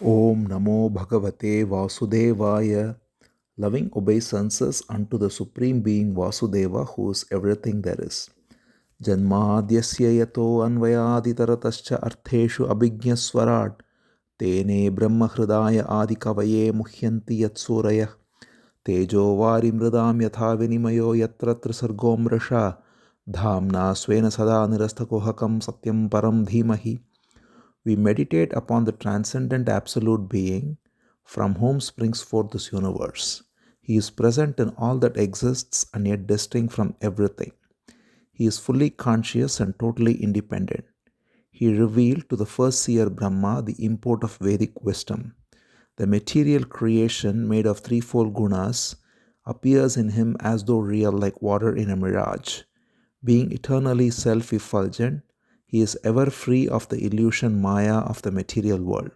Om Namo Bhagavate Vasudevaya. Loving obeisances unto the Supreme Being Vasudeva, who is everything there is. Janmadhyasya yato anvayaditaratascha artheshu abhignaswarad tene brahma hridaya adikavaye muhyanti yatsurayah tejo vari mridam yatha vinimayo yatra trisargo mrisha dhamna svena sada nirastakohakam satyam param dhimahi. We meditate upon the transcendent absolute being from whom springs forth this universe. He is present in all that exists and yet distinct from everything. He is fully conscious and totally independent. He revealed to the first seer Brahma the import of Vedic wisdom. The material creation made of threefold gunas appears in him as though real, like water in a mirage. Being eternally self effulgent, he is ever free of the illusion maya of the material world.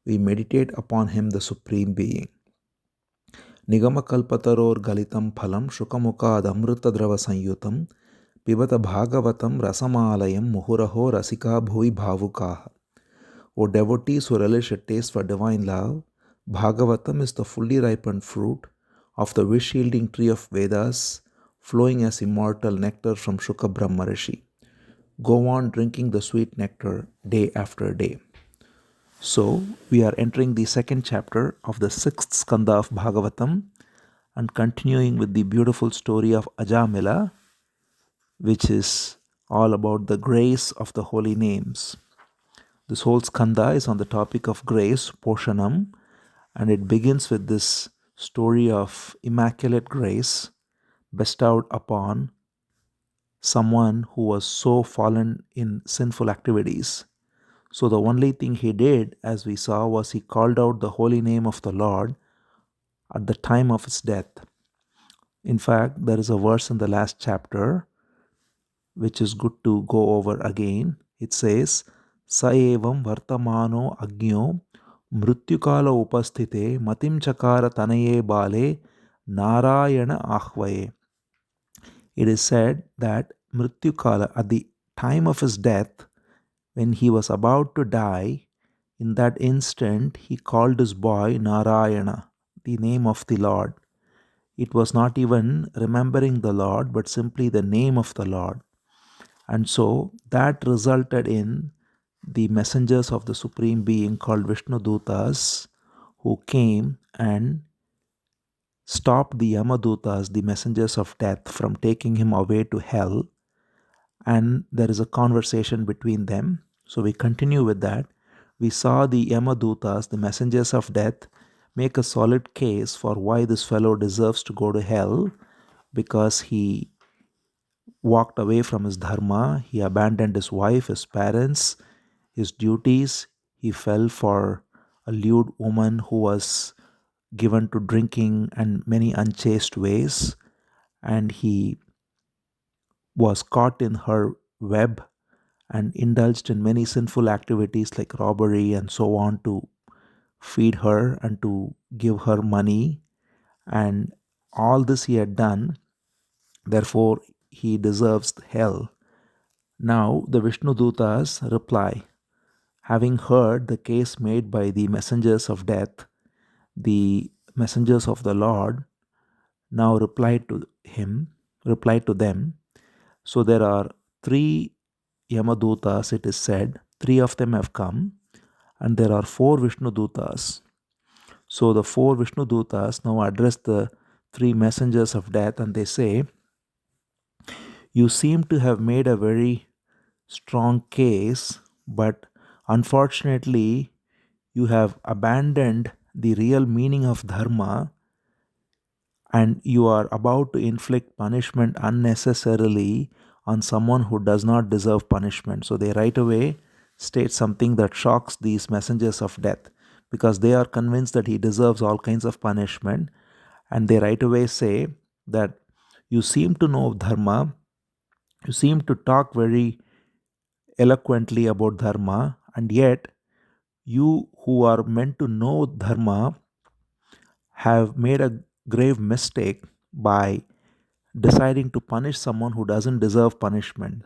We meditate upon him, the Supreme Being. Nigamakalpataror galitam phalam shukamukad amritadrava sanyutam pibata bhagavatam rasamalayam muhuraho rasika bhuvi bhavukaha. O devotees who relish a taste for divine love, Bhagavatam is the fully ripened fruit of the wish-yielding tree of Vedas, flowing as immortal nectar from Shuka Brahma Rishi. Go on drinking the sweet nectar day after day. So, we are entering the second chapter of the sixth Skandha of Bhagavatam and continuing with the beautiful story of Ajamila, which is all about the grace of the holy names. This whole skandha is on the topic of grace, Poshanam, and it begins with this story of immaculate grace bestowed upon someone who was so fallen in sinful activities. So the only thing he did, as we saw, was he called out the holy name of the Lord at the time of his death. In fact, there is a verse in the last chapter which is good to go over again. It says, Saevam vartamano agyo mrityukala upasthite matim chakara tanaye bale narayana ahvaye. It is said that Mrityukala, at the time of his death, when he was about to die, in that instant he called his boy Narayana, the name of the Lord. It was not even remembering the Lord, but simply the name of the Lord. And so that resulted in the messengers of the Supreme Being called Vishnu Dutas, who came and stopped the Yama Dutas, the messengers of death, from taking him away to hell. And there is a conversation between them. So we continue with that. We saw the Yama Dutas, the messengers of death, make a solid case for why this fellow deserves to go to hell, because he walked away from his dharma, he abandoned his wife, his parents, his duties. He fell for a lewd woman who was given to drinking and many unchaste ways, and he was caught in her web and indulged in many sinful activities like robbery and so on to feed her and to give her money. And all this he had done, therefore he deserves hell. Now the Vishnu Dutas reply, having heard the case made by the messengers of death, the messengers of the Lord now replied to them. So there are three Yamadutas, it is said, three of them have come, and there are four Vishnu Dutas. So the four Vishnu Dutas now address the three messengers of death and they say, you seem to have made a very strong case, but unfortunately, you have abandoned the real meaning of dharma and you are about to inflict punishment unnecessarily on someone who does not deserve punishment. So they right away state something that shocks these messengers of death because they are convinced that he deserves all kinds of punishment. And they right away say that you seem to know dharma, you seem to talk very eloquently about dharma, and yet you who are meant to know dharma have made a grave mistake by deciding to punish someone who doesn't deserve punishment.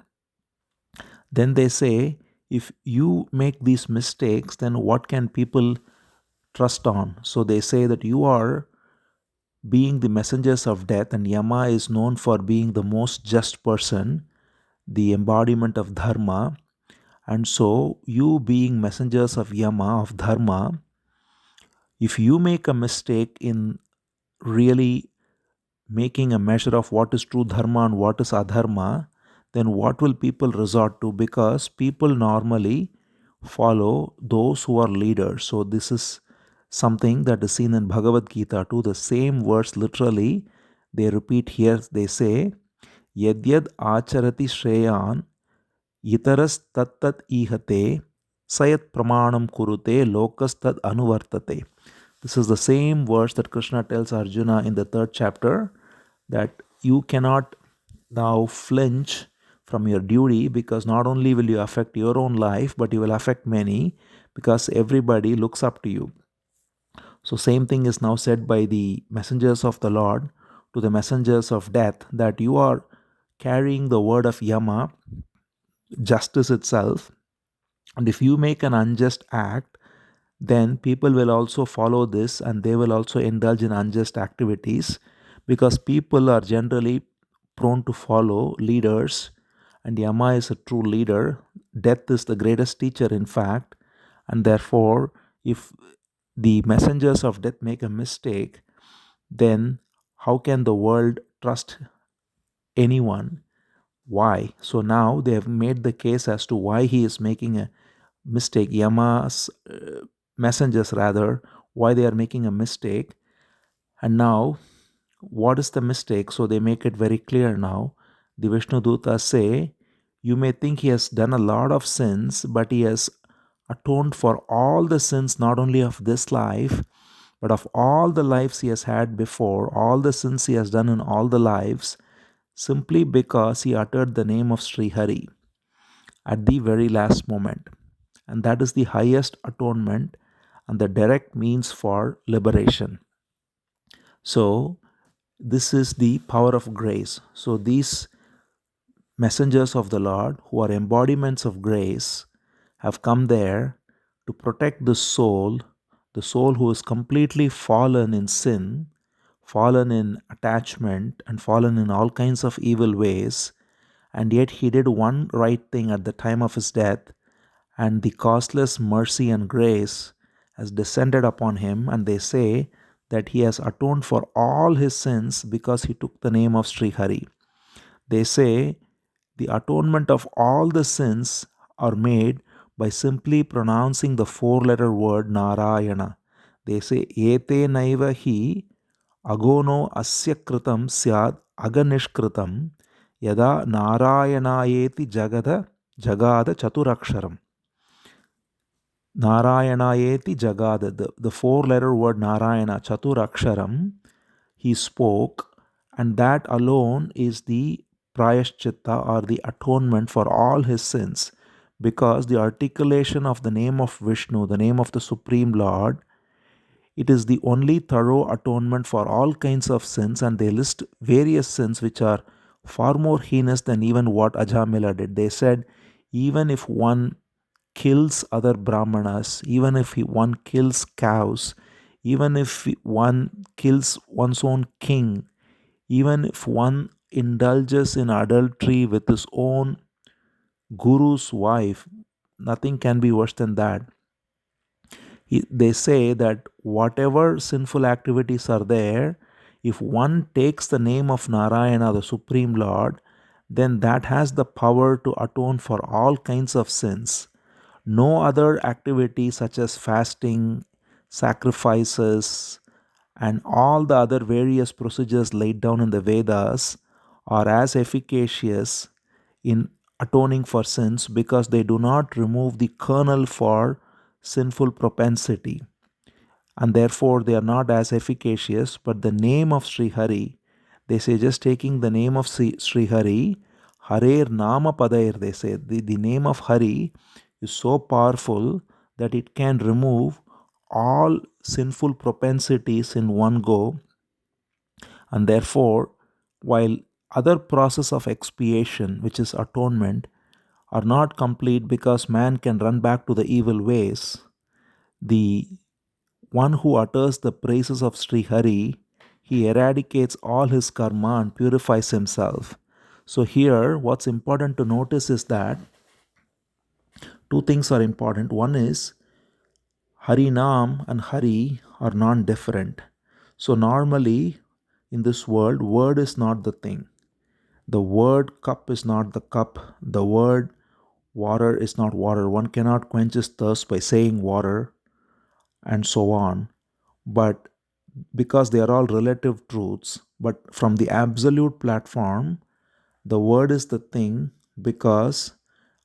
Then they say, if you make these mistakes, then what can people trust on. So they say that you are being the messengers of death, and Yama is known for being the most just person, the embodiment of dharma. And so, you being messengers of Yama, of dharma, if you make a mistake in really making a measure of what is true dharma and what is adharma, then what will people resort to? Because people normally follow those who are leaders. So, this is something that is seen in Bhagavad Gita too. The same words literally they repeat here. They say, Yadyad acharati shreyan itaras tattat ihate sayat pramanam kurute lokas tad anuvartate. This is the same verse that Krishna tells Arjuna in the third chapter, that you cannot now flinch from your duty, because not only will you affect your own life, but you will affect many, because everybody looks up to you. So, same thing is now said by the messengers of the Lord to the messengers of death, that you are carrying the word of Yama, justice itself. And if you make an unjust act, then people will also follow this and they will also indulge in unjust activities, because people are generally prone to follow leaders, and Yama is a true leader. Death is the greatest teacher, in fact, and therefore, if the messengers of death make a mistake, then how can the world trust anyone? Why? So now they have made the case as to why he is making a mistake. Yama's messengers, rather, why they are making a mistake. And now, what is the mistake? So they make it very clear now. The Vishnu Dutas say, you may think he has done a lot of sins, but he has atoned for all the sins, not only of this life, but of all the lives he has had before, all the sins he has done in all the lives, simply because he uttered the name of Sri Hari at the very last moment. And that is the highest atonement and the direct means for liberation. So, this is the power of grace. So, these messengers of the Lord, who are embodiments of grace, have come there to protect the soul who is completely fallen in sin, fallen in attachment, and fallen in all kinds of evil ways. And yet, he did one right thing at the time of his death, and the costless mercy and grace has descended upon him, and they say that he has atoned for all his sins because he took the name of Sri Hari. They say the atonement of all the sins are made by simply pronouncing the four-letter word Narayana. They say, Ete naiva hi agono asya kritam syad aganishkritam yada Narayanayeti jagada chaturaksharam. Narayanayeti jagada, the four-letter word Narayana, Chaturaksharam, he spoke, and that alone is the prayashchitta, or the atonement for all his sins, because the articulation of the name of Vishnu, the name of the Supreme Lord, it is the only thorough atonement for all kinds of sins, and they list various sins which are far more heinous than even what Ajamila did. They said, even if one kills other brahmanas, even if one kills cows, even if one kills one's own king, even if one indulges in adultery with his own guru's wife, nothing can be worse than that. They say that whatever sinful activities are there, if one takes the name of Narayana, the Supreme Lord, then that has the power to atone for all kinds of sins. No other activity such as fasting, sacrifices, and all the other various procedures laid down in the Vedas are as efficacious in atoning for sins, because they do not remove the kernel for sinful propensity, and therefore they are not as efficacious. But the name of Sri Hari, they say, just taking the name of Sri Hari, Harer Nama Padair, they say, the name of Hari is so powerful that it can remove all sinful propensities in one go. And therefore, while other process of expiation, which is atonement, are not complete because man can run back to the evil ways, the one who utters the praises of Sri Hari, he eradicates all his karma and purifies himself. So here, what's important to notice is that two things are important. One is Harinam and Hari are non-different. So normally in this world, word is not the thing. The word cup is not the cup. The word water is not water. One cannot quench his thirst by saying water and so on. But because they are all relative truths, but from the absolute platform, the word is the thing because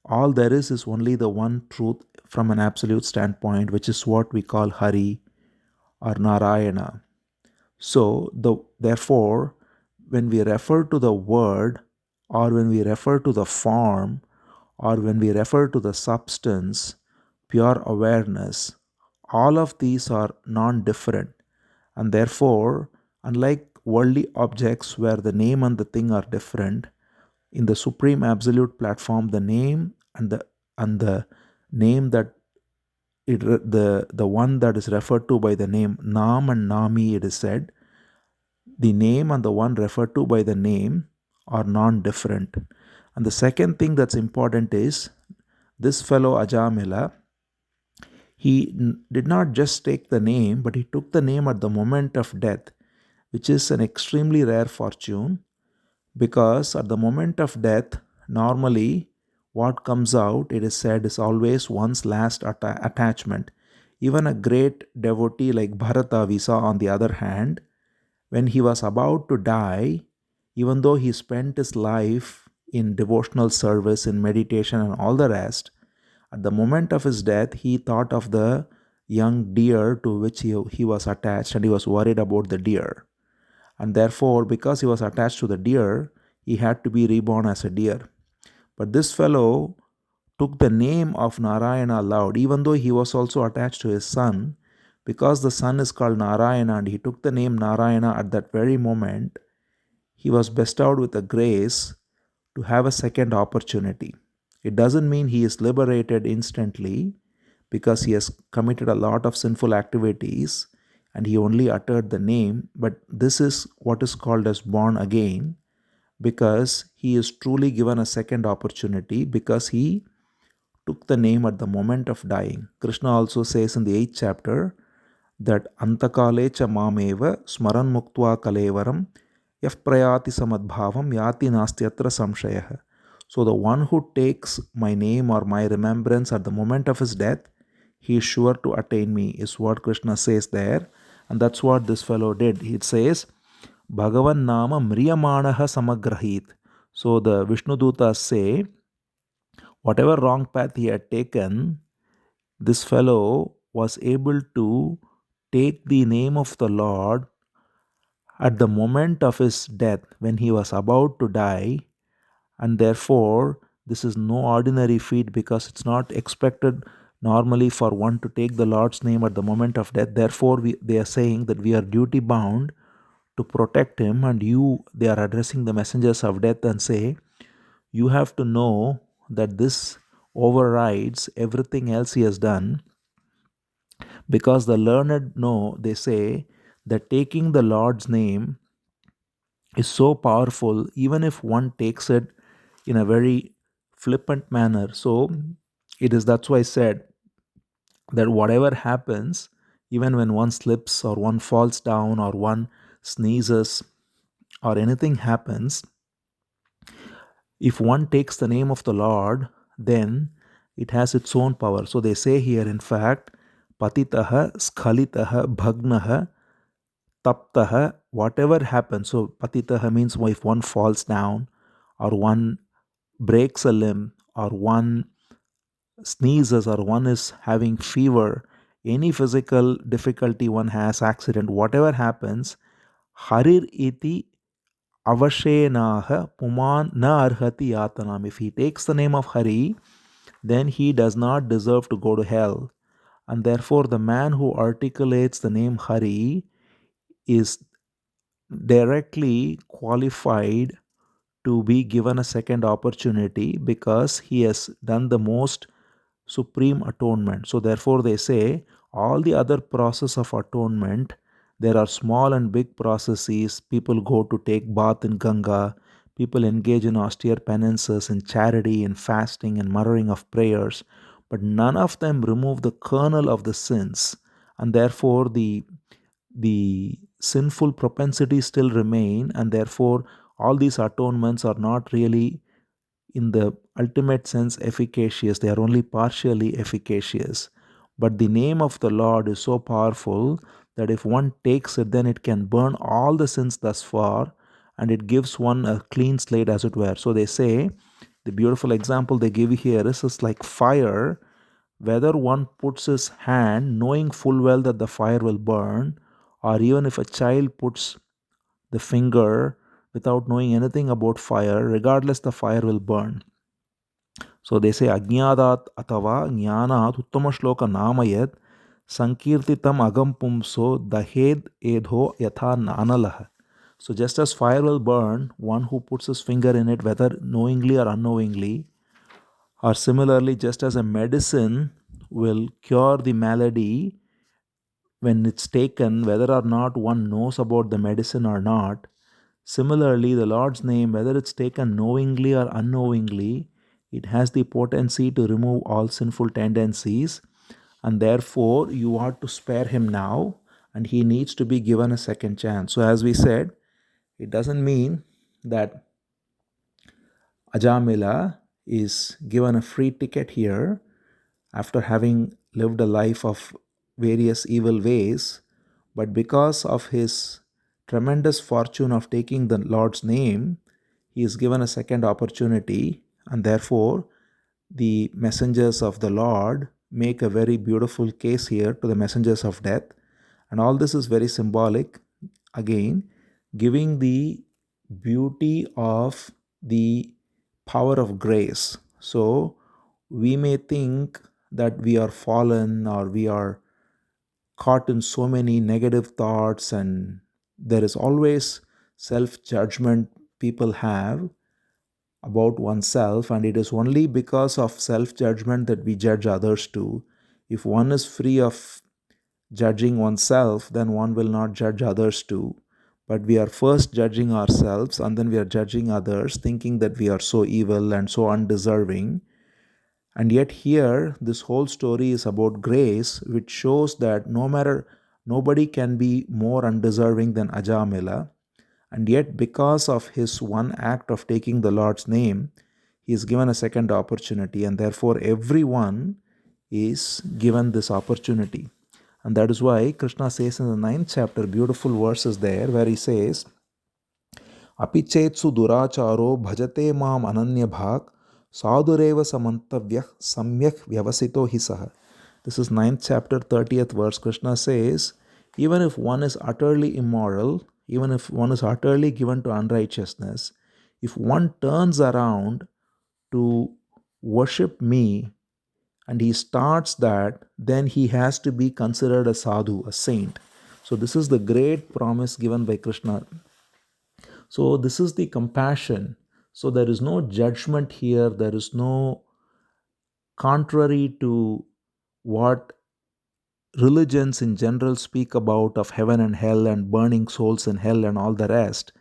all there is only the one truth from an absolute standpoint, which is what we call Hari or Narayana. So, therefore, when we refer to the word, or when we refer to the form, or when we refer to the substance, pure awareness, all of these are non different. And therefore, unlike worldly objects where the name and the thing are different, in the Supreme Absolute platform, the name and the name that the one that is referred to by the name Nam and Nami, it is said, the name and the one referred to by the name are non-different. And the second thing that's important is this fellow Ajamila, he did not just take the name, but he took the name at the moment of death, which is an extremely rare fortune because at the moment of death, normally what comes out, it is said, is always one's last attachment. Even a great devotee like Bharata, we saw on the other hand, when he was about to die, even though he spent his life in devotional service, in meditation, and all the rest, at the moment of his death, he thought of the young deer to which he was attached and he was worried about the deer. And therefore, because he was attached to the deer, he had to be reborn as a deer. But this fellow took the name of Narayana aloud, even though he was also attached to his son, because the son is called Narayana and he took the name Narayana at that very moment, he was bestowed with a grace to have a second opportunity. It doesn't mean he is liberated instantly because he has committed a lot of sinful activities and he only uttered the name, but this is what is called as born again because he is truly given a second opportunity because he took the name at the moment of dying. Krishna also says in the 8th chapter that Antakale cha mameva smaran muktva kalevaram yaf prayati samadbhavam yati nastyatra samshayah. So the one who takes my name or my remembrance at the moment of his death, he is sure to attain me, is what Krishna says there. And that's what this fellow did. It says, Bhagavan nama mriyamanaha samagrahit. So the Vishnu Dutas say, whatever wrong path he had taken, this fellow was able to take the name of the Lord at the moment of his death when he was about to die, and therefore this is no ordinary feat because it's not expected normally for one to take the Lord's name at the moment of death. Therefore they are saying that we are duty bound to protect him, and they are addressing the messengers of death and say, you have to know that this overrides everything else he has done, because the learned know, they say, that taking the Lord's name is so powerful even if one takes it in a very flippant manner. So that's why I said that whatever happens, even when one slips or one falls down or one sneezes or anything happens, if one takes the name of the Lord, then it has its own power. So they say here, in fact, patitaha, skhalitaha, bhagnaha, taptaha, whatever happens. So patitaha means if one falls down or one breaks a limb or one sneezes or one is having fever, any physical difficulty one has, accident, whatever happens, harir iti avashenaha puman na arhati yatanam. If he takes the name of Hari, then he does not deserve to go to hell. And therefore, the man who articulates the name Hari is directly qualified to be given a second opportunity because he has done the most supreme atonement. So therefore they say All the other process of atonement, there are small and big processes. People go to take bath in Ganga. People engage in austere penances, in charity, in fasting, and muttering of prayers. But none of them remove the kernel of the sins. And therefore, the sinful propensities still remain. And therefore, all these atonements are not really in the ultimate sense efficacious, they are only partially efficacious. But the name of the Lord is so powerful that if one takes it, then it can burn all the sins thus far and it gives one a clean slate, as it were. So they say, the beautiful example they give here is like fire. Whether one puts his hand knowing full well that the fire will burn, or even if a child puts the finger without knowing anything about fire, regardless, the fire will burn. So they say Ajnadat Atava Jnanat Uttama Shloka Namayat Sankirtitam Agam Pumso Dahed Edho Yatha Nanalah. So just as fire will burn, one who puts his finger in it, whether knowingly or unknowingly, or similarly, just as a medicine will cure the malady when it's taken, whether or not one knows about the medicine or not, similarly, the Lord's name, whether it's taken knowingly or unknowingly, it has the potency to remove all sinful tendencies, and therefore you ought to spare him now, and he needs to be given a second chance. So, as we said, it doesn't mean that Ajamila is given a free ticket here after having lived a life of various evil ways, but because of his tremendous fortune of taking the Lord's name, he is given a second opportunity, and therefore the messengers of the Lord make a very beautiful case here to the messengers of death. And all this is very symbolic, again, giving the beauty of the power of grace. So we may think that we are fallen or we are caught in so many negative thoughts, and there is always self judgment people have about oneself, and it is only because of self judgment that we judge others too. If one is free of judging oneself, then one will not judge others too. But we are first judging ourselves and then we are judging others, thinking that we are so evil and so undeserving. And yet, here, this whole story is about grace, which shows that nobody can be more undeserving than Ajamila. And yet, because of his one act of taking the Lord's name, he is given a second opportunity, and therefore, everyone is given this opportunity. And that is why Krishna says in the 9th chapter, beautiful verses there, where he says, Apichetsu duracharo bhajate mam ananya bhak sadureva samantavyah samyak vyavasito hisaha. This is 9th chapter, 30th verse. Krishna says, even if one is utterly immoral, even if one is utterly given to unrighteousness, if one turns around to worship me and he starts that, then he has to be considered a sadhu, a saint. So this is the great promise given by Krishna. So this is the compassion. So there is no judgment here. There is no contrary to what religions in general speak about of heaven and hell and burning souls in hell and all the rest.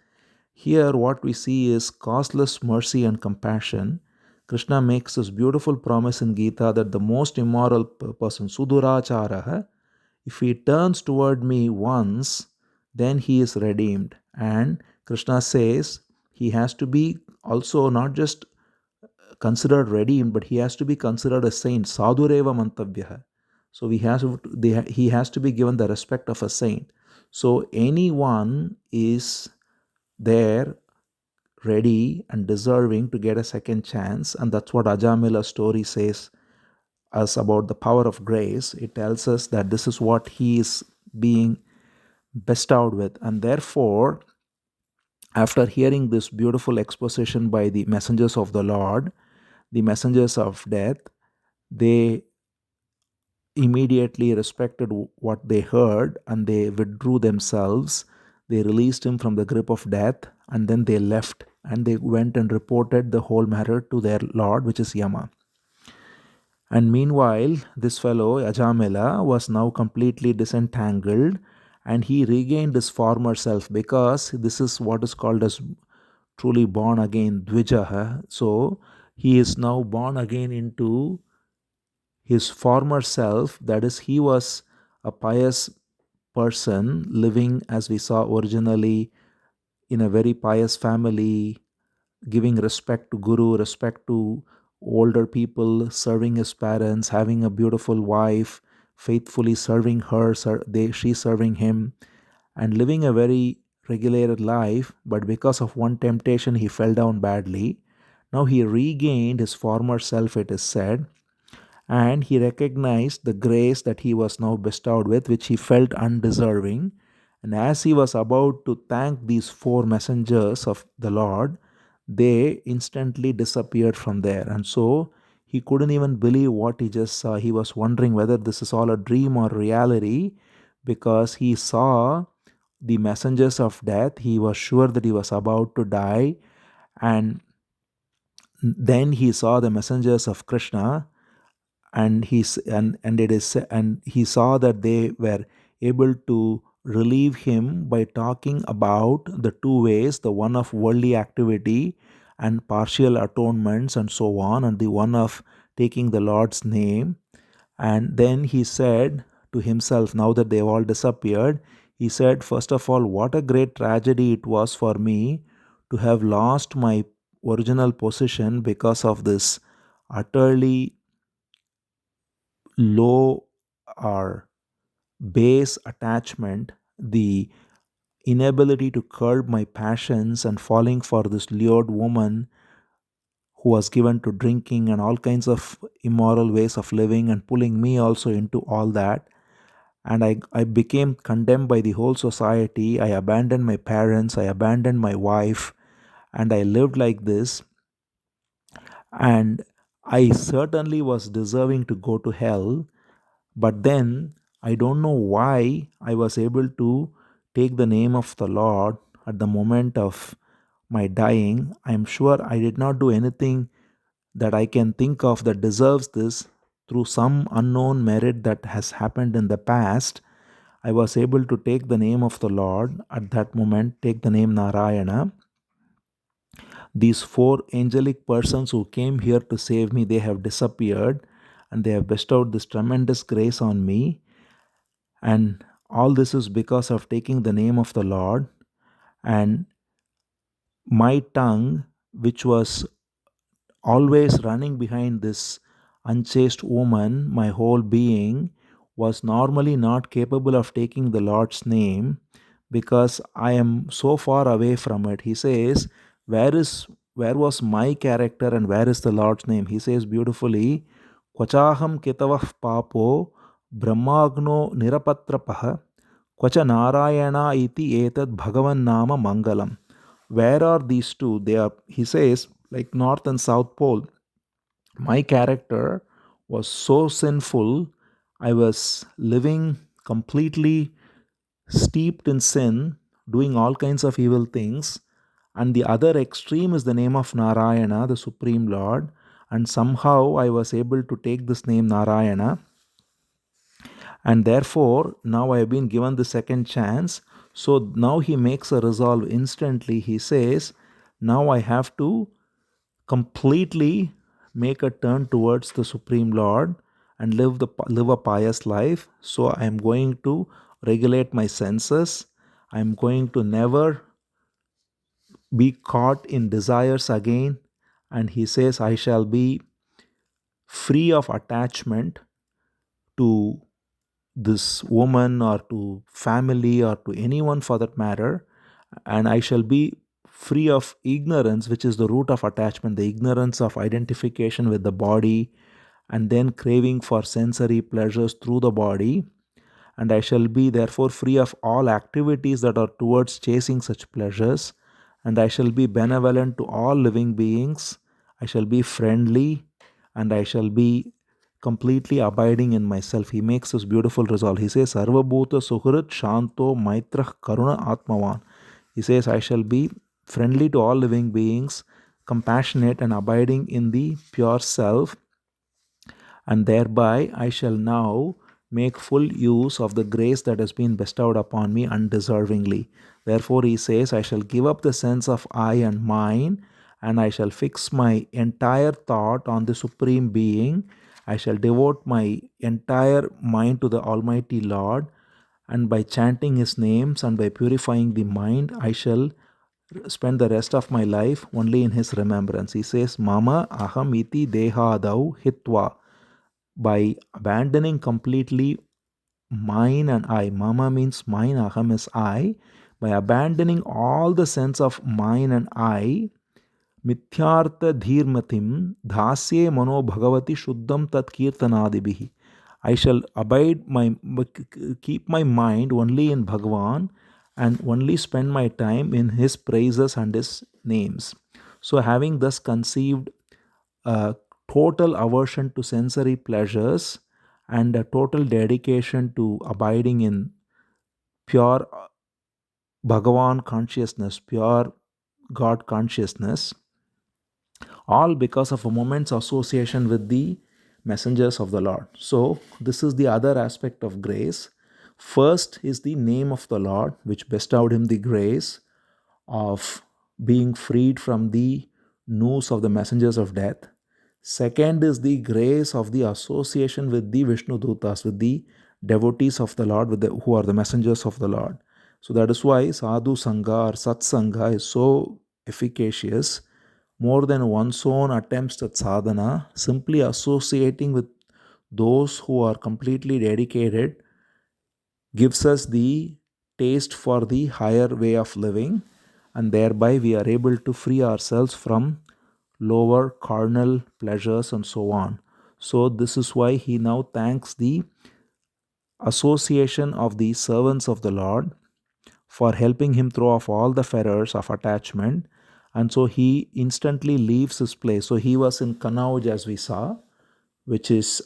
Here what we see is causeless mercy and compassion. Krishna makes this beautiful promise in Gita that the most immoral person, Suduracharaha, if he turns toward me once, then he is redeemed. And Krishna says he has to be also not just considered redeemed, but he has to be considered a saint, sadhureva mantavyaha. So he has to be given the respect of a saint. So anyone is there ready and deserving to get a second chance, and that's what Ajamila's story says us about the power of grace. It tells us that this is what he is being bestowed with, and therefore, after hearing this beautiful exposition by the messengers of the Lord, the messengers of death, they immediately respected what they heard and they withdrew themselves. They released him from the grip of death, and then they left and they went and reported the whole matter to their Lord, which is Yama. And meanwhile, this fellow, Ajamila, was now completely disentangled and he regained his former self, because this is what is called as truly born again, Dvijaha. So he is now born again into his former self, that is, he was a pious person living, as we saw originally, in a very pious family, giving respect to Guru, respect to older people, serving his parents, having a beautiful wife, faithfully serving her, she serving him, and living a very regulated life. But because of one temptation, he fell down badly. Now he regained his former self, it is said, and he recognized the grace that he was now bestowed with, which he felt undeserving. And as he was about to thank these four messengers of the Lord, they instantly disappeared from there. And so he couldn't even believe what he just saw. He was wondering whether this is all a dream or reality, because he saw the messengers of death. He was sure that he was about to die. And then he saw the messengers of Krishna, and he saw that they were able to relieve him by talking about the two ways, the one of worldly activity and partial atonements and so on, and the one of taking the Lord's name. And then he said to himself, now that they've all disappeared, he said, first of all, what a great tragedy it was for me to have lost my original position because of this utterly low or base attachment, the inability to curb my passions and falling for this lured woman who was given to drinking and all kinds of immoral ways of living and pulling me also into all that. And I became condemned by the whole society. I abandoned my parents, I abandoned my wife, and I lived like this. And I certainly was deserving to go to hell. But then I don't know why I was able to take the name of the Lord at the moment of my dying. I'm sure I did not do anything that I can think of that deserves this. Through some unknown merit that has happened in the past, I was able to take the name of the Lord at that moment, take the name Narayana. These four angelic persons who came here to save me, they have disappeared, and they have bestowed this tremendous grace on me. And all this is because of taking the name of the Lord. And my tongue, which was always running behind this unchaste woman, my whole being was normally not capable of taking the Lord's name, because I am so far away from it. He says, where was my character and where is the Lord's name? He says beautifully, Kvachaham ketavah papo brahmagno nirapatrapaha Kvacha Narayana iti etad Bhagavan nama mangalam. Where are these two? They are, he says, like North and South Pole. My character was so sinful. I was living completely steeped in sin, doing all kinds of evil things. And the other extreme is the name of Narayana, the Supreme Lord. And somehow I was able to take this name Narayana, and therefore now I have been given the second chance. So now he makes a resolve instantly. He says, now I have to completely make a turn towards the Supreme Lord and live a pious life. So I am going to regulate my senses. I am going to never be caught in desires again. And he says, I shall be free of attachment to this woman or to family or to anyone for that matter, and I shall be free of ignorance, which is the root of attachment, the ignorance of identification with the body and then craving for sensory pleasures through the body. And I shall be therefore free of all activities that are towards chasing such pleasures, and I shall be benevolent to all living beings. I shall be friendly, and I shall be completely abiding in myself. He makes this beautiful resolve. He says, Sarva Bhuta Suhrit Shanto Maitra Karuna Atmavan. He says, I shall be friendly to all living beings, compassionate and abiding in the pure self. and thereby I shall now make full use of the grace that has been bestowed upon me undeservingly. Therefore, he says, I shall give up the sense of I and mine, and I shall fix my entire thought on the Supreme Being. I shall devote my entire mind to the Almighty Lord, and by chanting His names and by purifying the mind, I shall spend the rest of my life only in His remembrance. He says, Mama aham iti dehadau hitva. By abandoning completely mine and I, Mama means mine, aham is I. By abandoning all the sense of mine and I, मिथ्यार्थ धीर्मतिम धास्ये मनो Bhagwati शुद्धम तत्कीर्तनादिभिः. I shall keep my mind only in Bhagavan and only spend my time in his praises and his names. So, having thus conceived a total aversion to sensory pleasures and a total dedication to abiding in pure Bhagavan consciousness, pure God consciousness, all because of a moment's association with the messengers of the Lord. So, this is the other aspect of grace. First is the name of the Lord, which bestowed him the grace of being freed from the noose of the messengers of death. Second is the grace of the association with the Vishnu Dutas, with the devotees of the Lord, who are the messengers of the Lord. So that is why Sadhu Sangha or Satsanga is so efficacious. More than one's own attempts at sadhana, simply associating with those who are completely dedicated gives us the taste for the higher way of living, and thereby we are able to free ourselves from lower carnal pleasures and so on. So, this is why he now thanks the association of the servants of the Lord for helping him throw off all the fetters of attachment, and so he instantly leaves his place. So, he was in Kanauj, as we saw, which is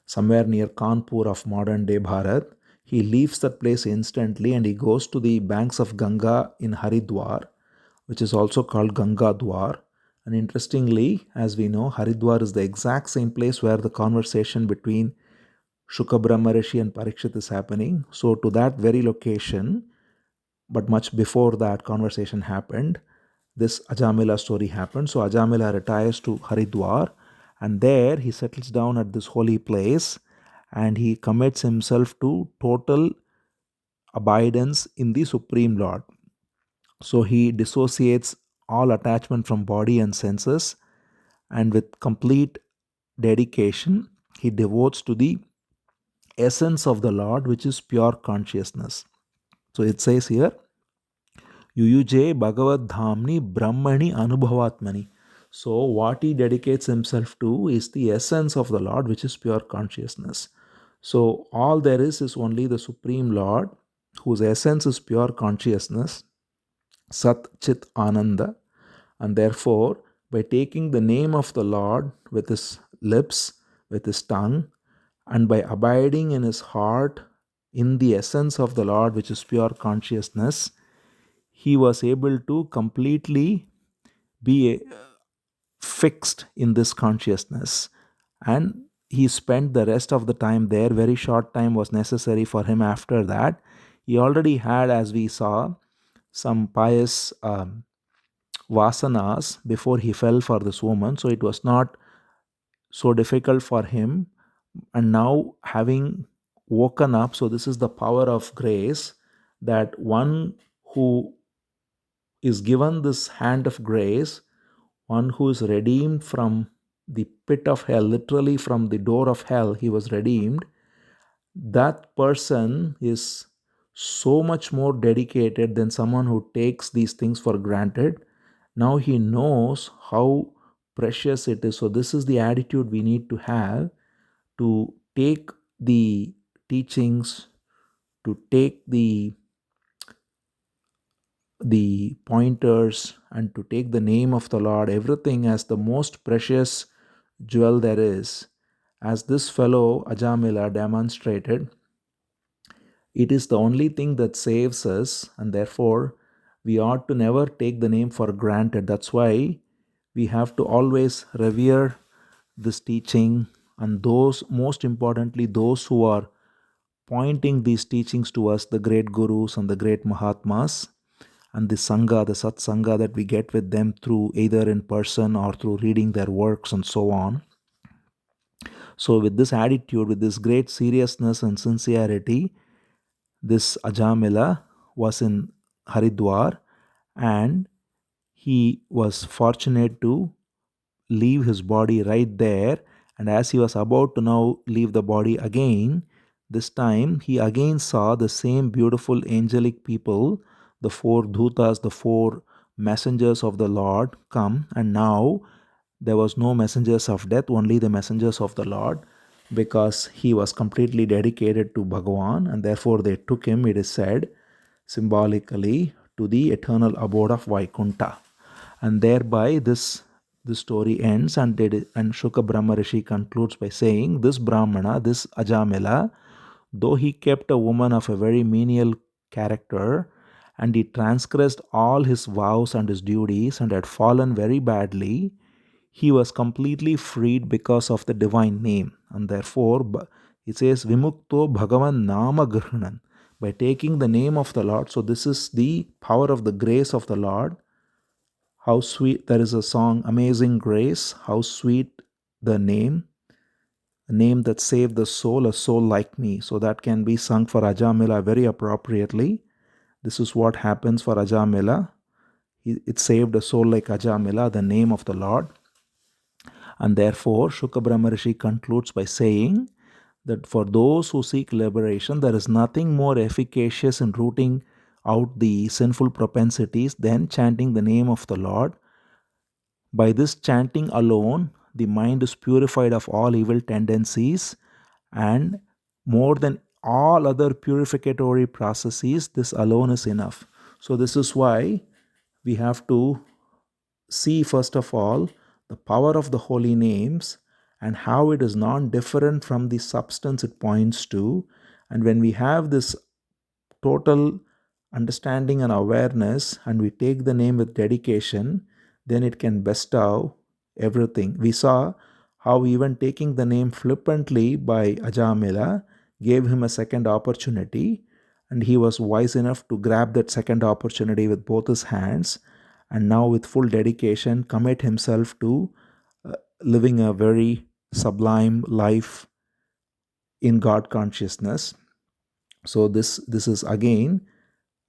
somewhere near Kanpur of modern day Bharat. He leaves that place instantly and he goes to the banks of Ganga in Haridwar, which is also called Ganga Dwar. And interestingly, as we know, Haridwar is the exact same place where the conversation between Shuka Brahma Rishi and Parikshit is happening. So, to that very location, but much before that conversation happened, this Ajamila story happened. So, Ajamila retires to Haridwar, and there he settles down at this holy place and he commits himself to total abidance in the Supreme Lord. So he dissociates all attachment from body and senses, and with complete dedication, he devotes to the essence of the Lord, which is pure consciousness. So it says here, Yuyuje Bhagavad Dhamni Brahmani Anubhavatmani. So what he dedicates himself to is the essence of the Lord, which is pure consciousness. So all there is only the Supreme Lord, whose essence is pure consciousness, Sat Chit Ananda. And therefore, by taking the name of the Lord with his lips, with his tongue, and by abiding in his heart in the essence of the Lord, which is pure consciousness, he was able to completely be fixed in this consciousness. And he spent the rest of the time there. Very short time was necessary for him after that. He already had, as we saw, some pious vasanas before he fell for this woman. So it was not so difficult for him. And now, having woken up, so this is the power of grace, that one who is given this hand of grace, one who is redeemed from the pit of hell, literally from the door of hell, he was redeemed. That person is so much more dedicated than someone who takes these things for granted. Now he knows how precious it is. So, this is the attitude we need to have, to take the teachings, to take the pointers, and to take the name of the Lord, everything as the most precious jewel there is. As this fellow Ajamila demonstrated, it is the only thing that saves us, and therefore we ought to never take the name for granted. That's why we have to always revere this teaching, and those, most importantly, those who are pointing these teachings to us, the great gurus and the great mahatmas, and the sangha, the satsanga that we get with them through either in person or through reading their works and so on. So with this attitude, with this great seriousness and sincerity, this Ajamila was in Haridwar, and he was fortunate to leave his body right there. And as he was about to now leave the body again, this time he again saw the same beautiful angelic people, the four dhutas, the four messengers of the Lord come. And now there was no messengers of death, only the messengers of the Lord, because he was completely dedicated to Bhagavan, and therefore they took him, it is said, symbolically to the eternal abode of Vaikuntha. And thereby this story ends, and Shuka Brahma Rishi concludes by saying, this Brahmana, this Ajamila, though he kept a woman of a very menial character, and he transgressed all his vows and his duties, and had fallen very badly, he was completely freed because of the divine name. And therefore, it says, Vimukto Bhagavan Nama Grhanan, by taking the name of the Lord. So this is the power of the grace of the Lord. How sweet, there is a song, Amazing Grace, how sweet the name, a name that saved the soul, a soul like me. So that can be sung for Ajamila very appropriately. This is what happens for Ajamila. It saved a soul like Ajamila, the name of the Lord. And therefore, Shuka Brahma Rishi concludes by saying that for those who seek liberation, there is nothing more efficacious in rooting out the sinful propensities than chanting the name of the Lord. By this chanting alone, the mind is purified of all evil tendencies, and more than all other purificatory processes, this alone is enough. So this is why we have to see, first of all, the power of the holy names and how it is non-different from the substance it points to. And when we have this total understanding and awareness, and we take the name with dedication, then it can bestow everything. We saw how even taking the name flippantly by Ajamila gave him a second opportunity, and he was wise enough to grab that second opportunity with both his hands, and now with full dedication commit himself to living a very sublime life in God consciousness. So this is again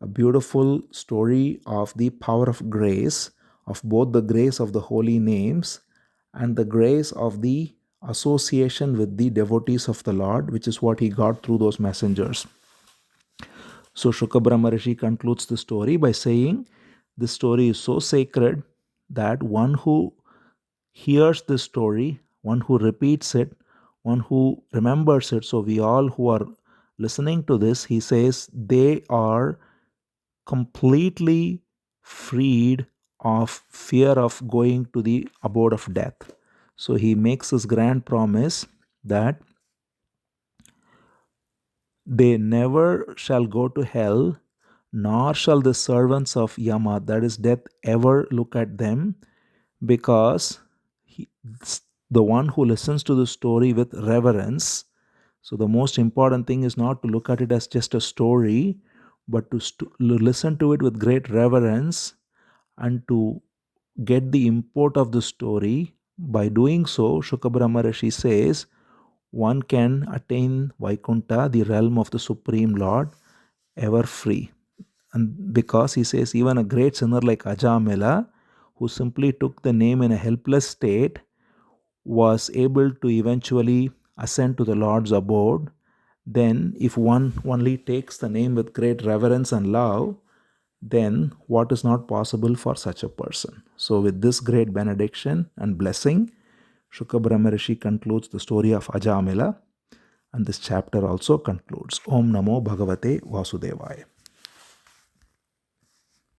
a beautiful story of the power of grace, of both the grace of the holy names and the grace of the association with the devotees of the Lord, which is what he got through those messengers. So Shuka Brahma Rishi concludes the story by saying, this story is so sacred that one who hears this story, one who repeats it, one who remembers it, so we all who are listening to this, he says, they are completely freed of fear of going to the abode of death. So he makes this grand promise that they never shall go to hell, nor shall the servants of Yama, that is death, ever look at them, because the one who listens to the story with reverence. So the most important thing is not to look at it as just a story, but to listen to it with great reverence and to get the import of the story. By doing so, Shuka Brahma Rishi says, one can attain Vaikuntha, the realm of the Supreme Lord, ever free. And because he says, even a great sinner like Ajamila, who simply took the name in a helpless state, was able to eventually ascend to the Lord's abode. Then if one only takes the name with great reverence and love, then what is not possible for such a person? So with this great benediction and blessing, Shuka Brahma Rishi concludes the story of Ajamila, and this chapter also concludes. Om Namo Bhagavate Vasudevaya.